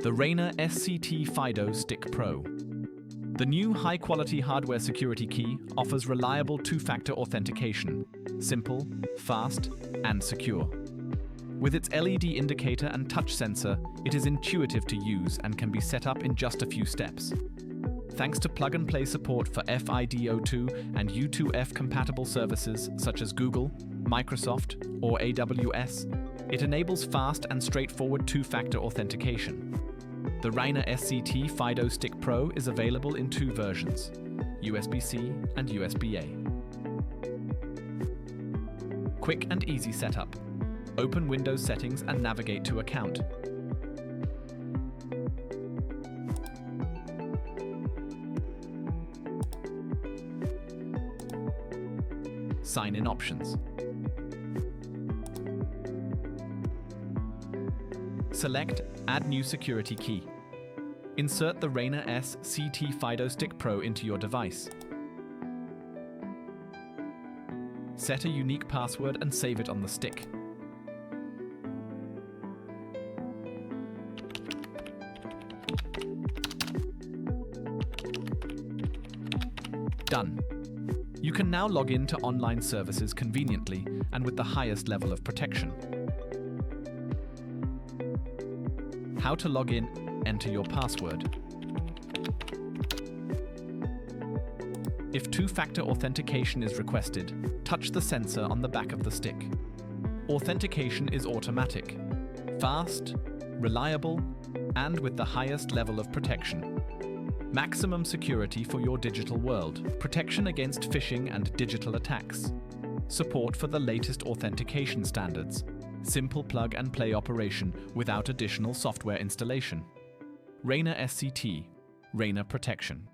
the REINER SCT FIDO Stick Pro. The new high-quality hardware security key offers reliable two-factor authentication, simple, fast, and secure. With its LED indicator and touch sensor, it is intuitive to use and can be set up in just a few steps. Thanks to plug-and-play support for FIDO2 and U2F compatible services such as Google, Microsoft, or AWS, it enables fast and straightforward two-factor authentication. The REINER SCT FIDO Stick Pro is available in two versions, USB-C and USB-A. Quick and easy setup. Open Windows settings and navigate to account. Sign-in options. Select Add New Security Key. Insert the REINER SCT FIDO Stick Pro into your device. Set a unique password and save it on the stick. Done. You can now log in to online services conveniently and with the highest level of protection. How to log in: enter your password. If two-factor authentication is requested, touch the sensor on the back of the stick. Authentication is automatic, fast, reliable, and with the highest level of protection. Maximum security for your digital world, protection against phishing and digital attacks, support for the latest authentication standards, simple plug-and-play operation without additional software installation. REINER SCT, REINER Protection.